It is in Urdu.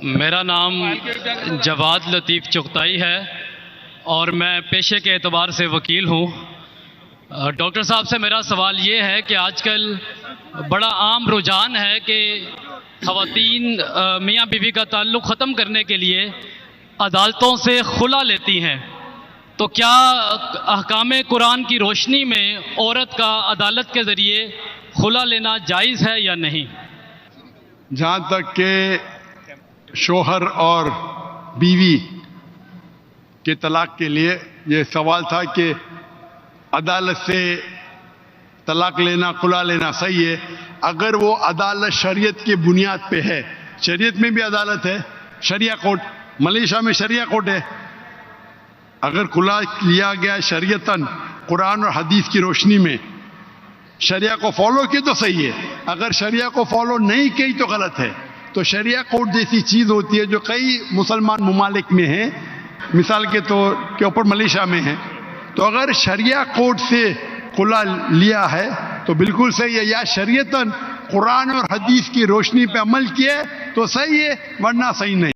میرا نام جواد لطیف چغتائی ہے اور میں پیشے کے اعتبار سے وکیل ہوں۔ ڈاکٹر صاحب سے میرا سوال یہ ہے کہ آج کل بڑا عام رجحان ہے کہ خواتین میاں بیوی کا تعلق ختم کرنے کے لیے عدالتوں سے خلا لیتی ہیں، تو کیا احکام قرآن کی روشنی میں عورت کا عدالت کے ذریعے خلا لینا جائز ہے یا نہیں؟ جہاں تک کہ شوہر اور بیوی کے طلاق کے لیے یہ سوال تھا کہ عدالت سے طلاق لینا خلا لینا صحیح ہے اگر وہ عدالت شریعت کی بنیاد پہ ہے۔ شریعت میں بھی عدالت ہے، شریعہ کورٹ، ملیشیا میں شریعہ کورٹ ہے۔ اگر خلا لیا گیا شریعتاً قرآن اور حدیث کی روشنی میں شریعہ کو فالو کی تو صحیح ہے، اگر شریعہ کو فالو نہیں کی تو غلط ہے۔ تو شریعہ کورٹ جیسی چیز ہوتی ہے جو کئی مسلمان ممالک میں ہے، مثال کے طور کے اوپر ملیشیا میں ہے، تو اگر شریعہ کورٹ سے خلا لیا ہے تو بالکل صحیح ہے، یا شریعتاً قرآن اور حدیث کی روشنی پہ عمل کیا ہے تو صحیح ہے، ورنہ صحیح نہیں۔